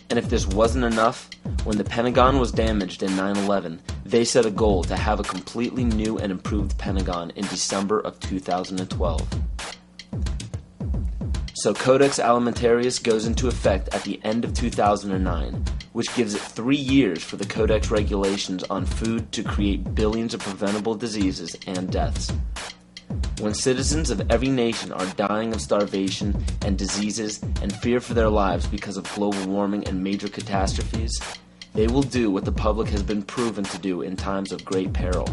And if this wasn't enough, when the Pentagon was damaged in 9/11, they set a goal to have a completely new and improved Pentagon in December of 2012. So Codex Alimentarius goes into effect at the end of 2009, which gives it 3 years for the Codex regulations on food to create billions of preventable diseases and deaths. When citizens of every nation are dying of starvation and diseases and fear for their lives because of global warming and major catastrophes, they will do what the public has been proven to do in times of great peril.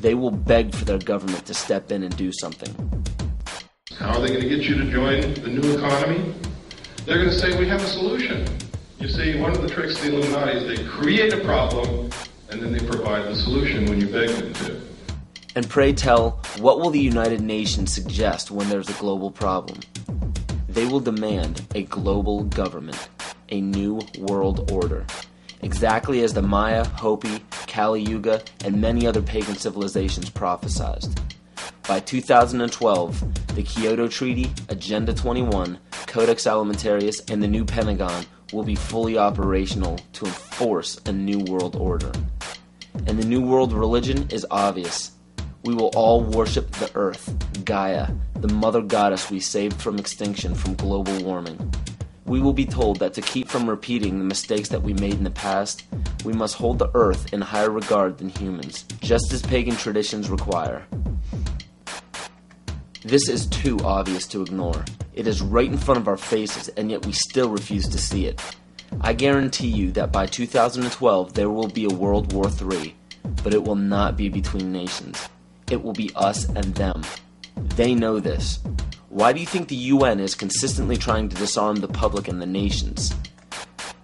They will beg for their government to step in and do something. How are they going to get you to join the new economy? They're going to say, we have a solution. You see, one of the tricks of the Illuminati is they create a problem and then they provide the solution when you beg them to. And pray tell, what will the United Nations suggest when there's a global problem? They will demand a global government, a new world order, exactly as the Maya, Hopi, Kali Yuga, and many other pagan civilizations prophesized. By 2012, the Kyoto Treaty, Agenda 21, Codex Alimentarius, and the new Pentagon will be fully operational to enforce a new world order. And the new world religion is obvious. We will all worship the earth, Gaia, the mother goddess we saved from extinction from global warming. We will be told that to keep from repeating the mistakes that we made in the past, we must hold the earth in higher regard than humans, just as pagan traditions require. This is too obvious to ignore. It is right in front of our faces, and yet we still refuse to see it. I guarantee you that by 2012 there will be a World War III, but it will not be between nations. It will be us and them. They know this. Why do you think the UN is consistently trying to disarm the public and the nations?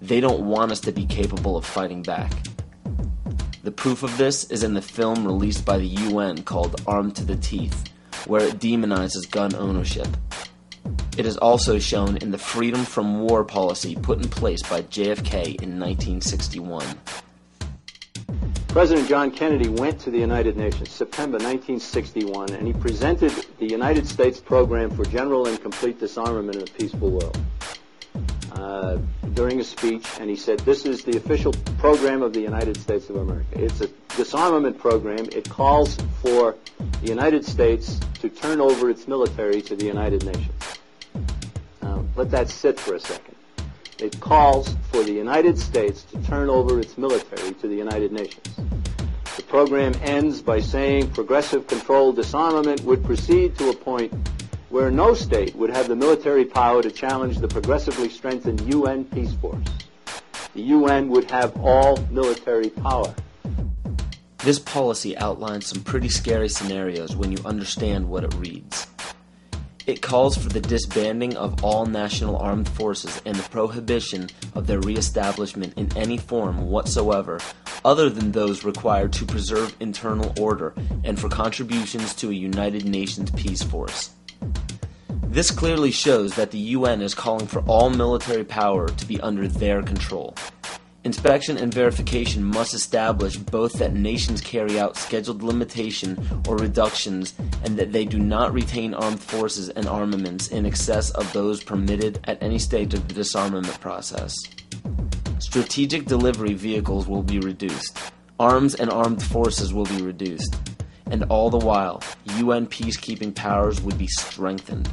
They don't want us to be capable of fighting back. The proof of this is in the film released by the UN called Armed to the Teeth, where it demonizes gun ownership. It is also shown in the Freedom from War policy put in place by JFK in 1961. President John Kennedy went to the United Nations September 1961, and he presented the United States program for general and complete disarmament in a peaceful world during a speech, and he said, this is the official program of the United States of America. It's a disarmament program. It calls for the United States to turn over its military to the United Nations. Now, let that sit for a second. It calls for the United States to turn over its military to the United Nations. The program ends by saying progressive controlled disarmament would proceed to a point where no state would have the military power to challenge the progressively strengthened UN peace force. The UN would have all military power. This policy outlines some pretty scary scenarios when you understand what it reads. It calls for the disbanding of all national armed forces and the prohibition of their reestablishment in any form whatsoever other than those required to preserve internal order and for contributions to a United Nations peace force. This clearly shows that the UN is calling for all military power to be under their control. Inspection and verification must establish both that nations carry out scheduled limitation or reductions and that they do not retain armed forces and armaments in excess of those permitted at any stage of the disarmament process. Strategic delivery vehicles will be reduced. Arms and armed forces will be reduced. And all the while, UN peacekeeping powers would be strengthened.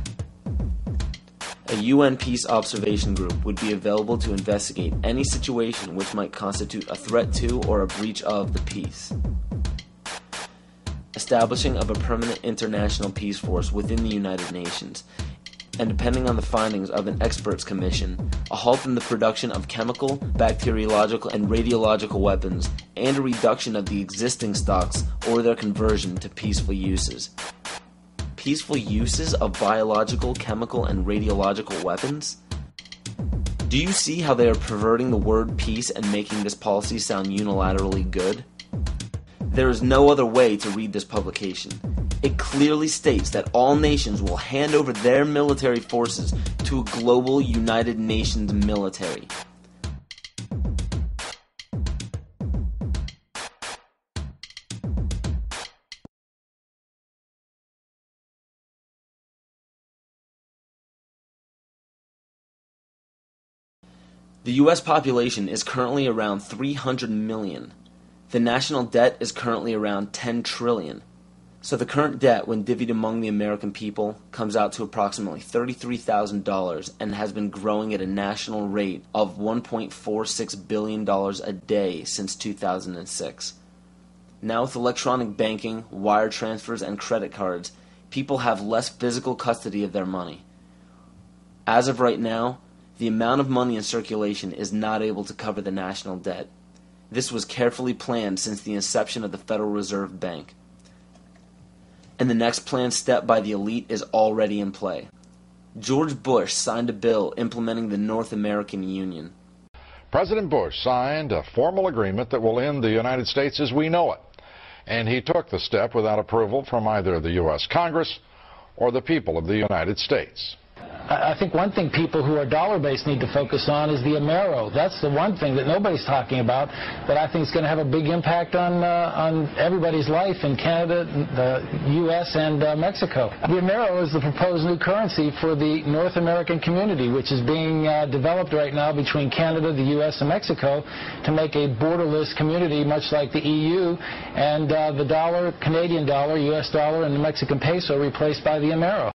A UN Peace Observation Group would be available to investigate any situation which might constitute a threat to or a breach of the peace. Establishing of a permanent international peace force within the United Nations, and depending on the findings of an experts commission, a halt in the production of chemical, bacteriological, and radiological weapons, and a reduction of the existing stocks or their conversion to peaceful uses. Peaceful uses of biological, chemical, and radiological weapons? Do you see how they are perverting the word peace and making this policy sound unilaterally good? There is no other way to read this publication. It clearly states that all nations will hand over their military forces to a global United Nations military. The U.S. population is currently around 300 million. The national debt is currently around 10 trillion. So the current debt, when divvied among the American people, comes out to approximately $33,000 and has been growing at a national rate of $1.46 billion a day since 2006. Now with electronic banking, wire transfers, and credit cards, people have less physical custody of their money. As of right now, the amount of money in circulation is not able to cover the national debt. This was carefully planned since the inception of the Federal Reserve Bank. And the next planned step by the elite is already in play. George Bush signed a bill implementing the North American Union. President Bush signed a formal agreement that will end the United States as we know it. And he took the step without approval from either the U.S. Congress or the people of the United States. I think one thing people who are dollar-based need to focus on is the Amero. That's the one thing that nobody's talking about, but I think is going to have a big impact on everybody's life in Canada, the U.S., and Mexico. The Amero is the proposed new currency for the North American community, which is being developed right now between Canada, the U.S., and Mexico to make a borderless community, much like the EU, and the dollar, Canadian dollar, U.S. dollar, and the Mexican peso replaced by the Amero.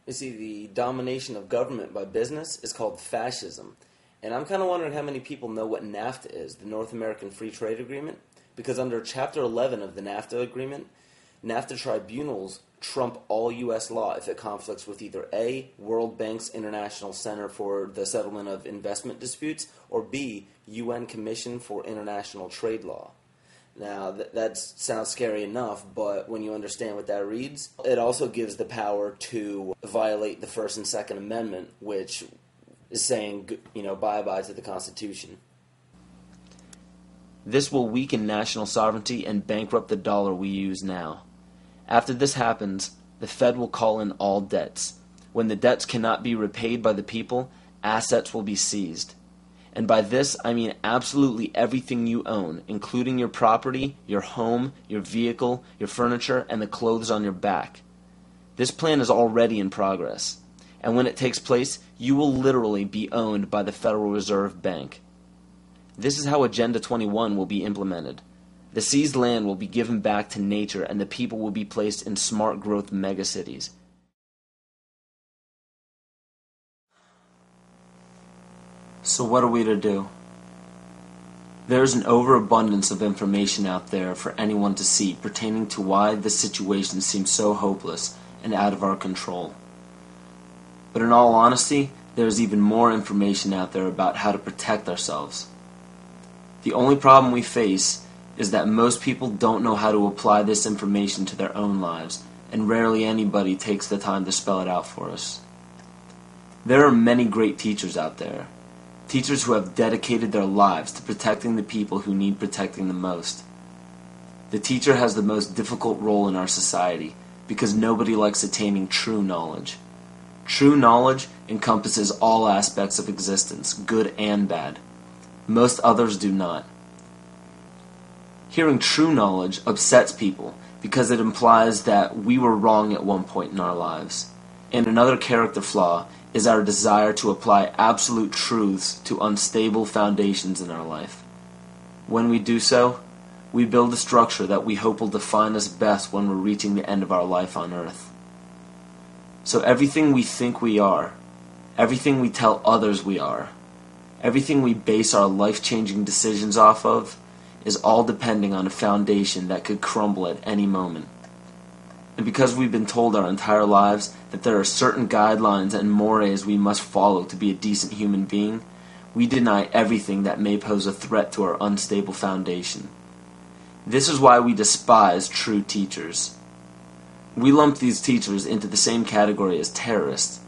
You see, the domination of government by business is called fascism. And I'm kind of wondering how many people know what NAFTA is, the North American Free Trade Agreement. Because under Chapter 11 of the NAFTA agreement, NAFTA tribunals trump all U.S. law if it conflicts with either A, World Bank's International Center for the Settlement of Investment Disputes, or B, UN Commission for International Trade Law. Now, that sounds scary enough, but when you understand what that reads, it also gives the power to violate the First and Second Amendment, which is saying, bye-bye to the Constitution. This will weaken national sovereignty and bankrupt the dollar we use now. After this happens, the Fed will call in all debts. When the debts cannot be repaid by the people, assets will be seized. And by this, I mean absolutely everything you own, including your property, your home, your vehicle, your furniture, and the clothes on your back. This plan is already in progress. And when it takes place, you will literally be owned by the Federal Reserve Bank. This is how Agenda 21 will be implemented. The seized land will be given back to nature, and the people will be placed in smart growth megacities. So what are we to do? There is an overabundance of information out there for anyone to see pertaining to why this situation seems so hopeless and out of our control. But in all honesty, there is even more information out there about how to protect ourselves. The only problem we face is that most people don't know how to apply this information to their own lives, and rarely anybody takes the time to spell it out for us. There are many great teachers out there. Teachers who have dedicated their lives to protecting the people who need protecting the most. The teacher has the most difficult role in our society because nobody likes attaining true knowledge. True knowledge encompasses all aspects of existence, good and bad. Most others do not. Hearing true knowledge upsets people because it implies that we were wrong at one point in our lives. And another character flaw is our desire to apply absolute truths to unstable foundations in our life. When we do so, we build a structure that we hope will define us best when we're reaching the end of our life on earth. So everything we think we are, everything we tell others we are, everything we base our life-changing decisions off of, is all depending on a foundation that could crumble at any moment. And because we've been told our entire lives that there are certain guidelines and mores we must follow to be a decent human being, we deny everything that may pose a threat to our unstable foundation. This is why we despise true teachers. We lump these teachers into the same category as terrorists,